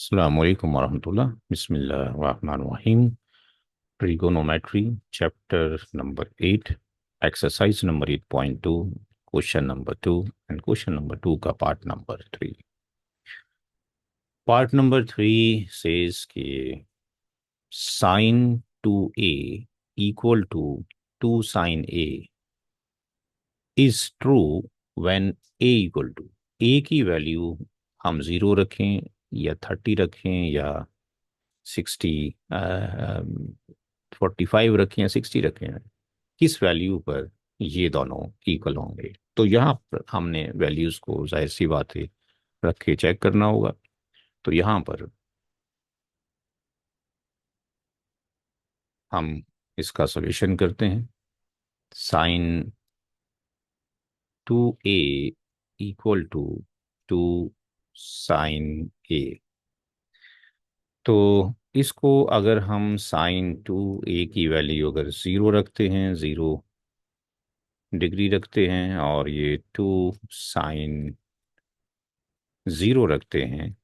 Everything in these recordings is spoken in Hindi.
अस्सलाम वालेकुम वरहमतुल्लाह बिस्मिल्लाहिर्रहमानिर्रहीम trigonometry chapter number 8 exercise number 8.2 question number 2 and question number 2 का part number 3। Part number 3 says कि sine 2a equal to 2 sine a is true when a equal to a की वैल्यू हम 0 रखें या 30 रखें या 60 45 रखें या 60 रखें, किस वैल्यू पर ये दोनों इक्वल होंगे। तो यहाँ पर हमने वैल्यूज को जाहिर सी बात है रख के चेक करना होगा। तो यहाँ पर हम इसका सॉल्यूशन करते हैं। Sine 2a equal to 2 sine A. तो इसको अगर हम साइन 2a की वैल्यू अगर 0 रखते हैं, 0 डिग्री रखते हैं, और ये 2 साइन 0 रखते हैं,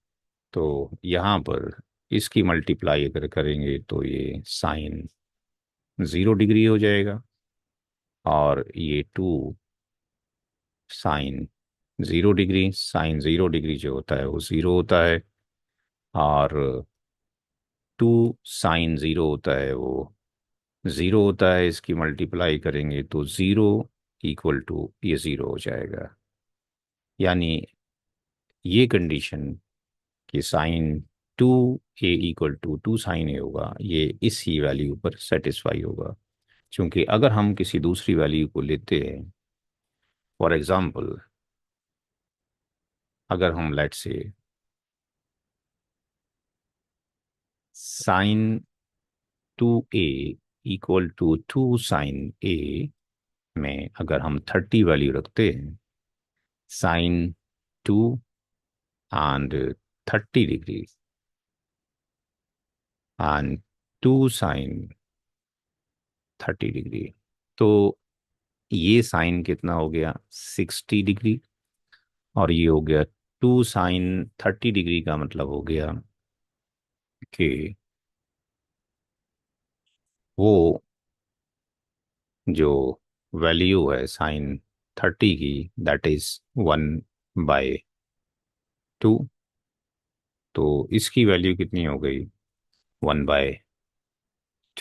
तो यहाँ पर इसकी मल्टीप्लाई अगर करेंगे तो ये साइन 0 डिग्री हो जाएगा, और ये 2 साइन 0 डिग्री, साइन 0 डिग्री जो होता है वो 0 होता है, और 2 साइन 0 होता है वो 0 होता है। इसकी मल्टीप्लाई करेंगे तो 0 इक्वल टू ये 0 हो जाएगा। यानी ये कंडीशन कि sine 2a equal to 2 sine A होगा, ये इसी वैल्यू पर सेटिस्फाई होगा। क्योंकि अगर हम किसी दूसरी वैल्यू को लेते हैं, फॉर एग्जांपल अगर हम let say sine 2a equal to 2 sine A में अगर हम 30 वैल्यू रखते हैं, sine 2 and 30 degree and 2 sine 30 degree, तो ये साइन कितना हो गया 60 डिग्री, और ये हो गया 2 साइन 30 डिग्री का मतलब हो गया कि वो जो वैल्यू है साइन 30 की, दैट इज 1/2। तो इसकी वैल्यू कितनी हो गई 1/2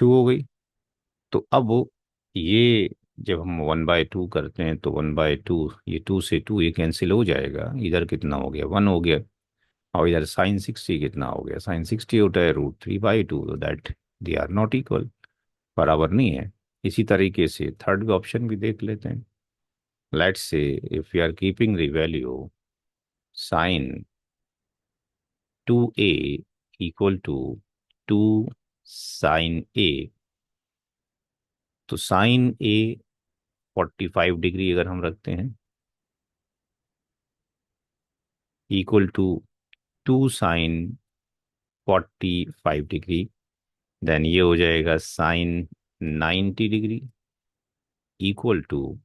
हो गई। तो अब ये जब हम 1/2 करते हैं तो 1/2, ये 2 से 2 ये कैंसिल हो जाएगा, इधर कितना हो गया 1 हो गया, और इधर साइन 60 कितना हो गया, साइन 60 होता है √3/2, तो that they are not equal, बराबर नहीं है। इसी तरीके से थर्ड ऑप्शन भी देख लेते हैं। Let's say if we are keeping the value sine 2a equal to 2 sine a, तो साइन a 45 डिग्री अगर हम रखते हैं equal to 2 sine 45 degree, then ये हो जाएगा sine 90 degree equal to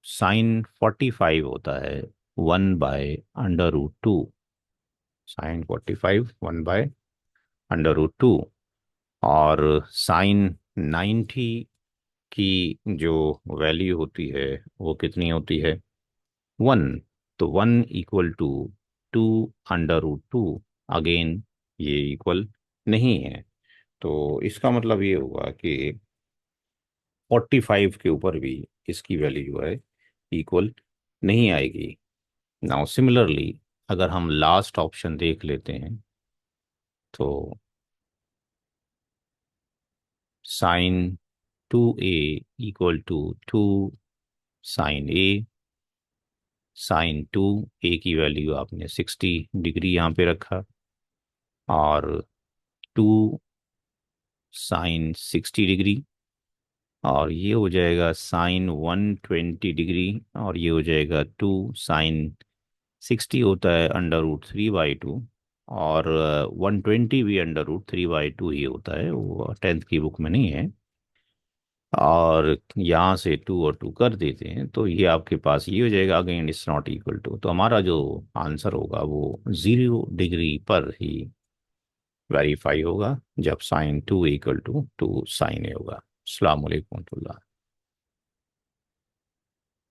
sine 45 होता है 1/√2, साइन 45 1/√2, और साइन 90 की जो वैल्यू होती है वो कितनी होती है 1। तो 1 equal to 2 under root 2, again ये इक्वल नहीं है। तो इसका मतलब ये होगा कि 45 के ऊपर भी इसकी वैल्यू जो है इक्वल नहीं आएगी। नाउ सिमिलरली अगर हम लास्ट ऑप्शन देख लेते हैं, तो sine 2a equal to 2 sine sine 2a की वैल्यू आपने 60 डिग्री यहाँ पे रखा, और 2 साइन 60 डिग्री, और ये हो जाएगा साइन 120 डिग्री, और ये हो जाएगा 2 साइन 60 होता है √3/2, और 120 भी √3/2 ही होता है, वो 10th की बुक में नहीं है। और यहाँ से 2 और 2 कर देते हैं तो ये आपके पास ये हो जाएगा, again it's not equal to. तो हमारा जो आंसर होगा वो 0 डिग्री पर ही वेरीफाई होगा जब sine two equal to two sine A होगा। अस्सलाम वालेकुम।